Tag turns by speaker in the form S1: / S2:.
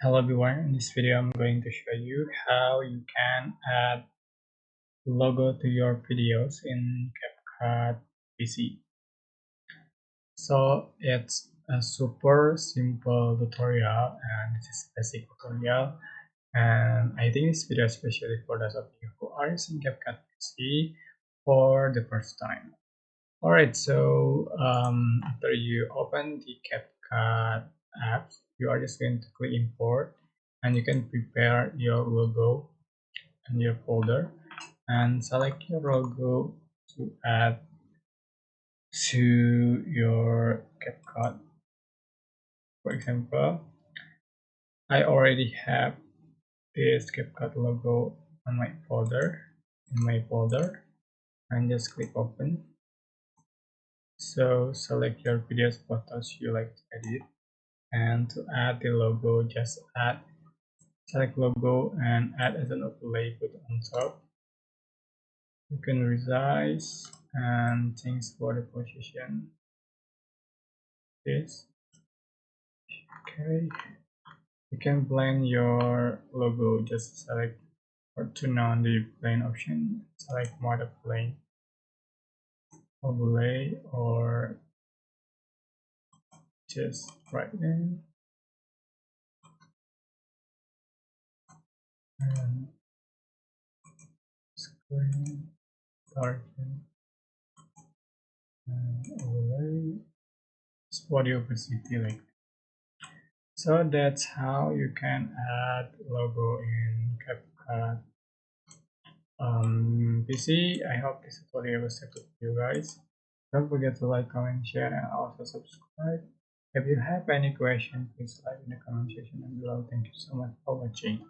S1: Hello everyone, in this video I'm going to show you how you can add logo to your videos in Capcut PC. So it's a super simple tutorial and this is basic tutorial, and I think this video is especially for those of you who are using Capcut PC for the first time. Alright, so after you open the Capcut app, you are just going to click import and you can prepare your logo and your folder and select your logo to add to your Capcut. For example, I already have this Capcut logo on my folder, and just click open. So select your videos photos you like to edit, and to add the logo just select logo and add as an overlay, put on top. You can resize and change for the position. This okay. You can blend your logo, just select or turn on the blend option, select mode of blend, overlay, or just right there and screen darken and overlay. Spot the opacity like that. So that's how you can add logo in Capcut PC. I hope this tutorial was helpful for you guys. Don't forget to like, comment, share, and also subscribe. If you have any question, please type in the comment section below. Thank you so much for watching.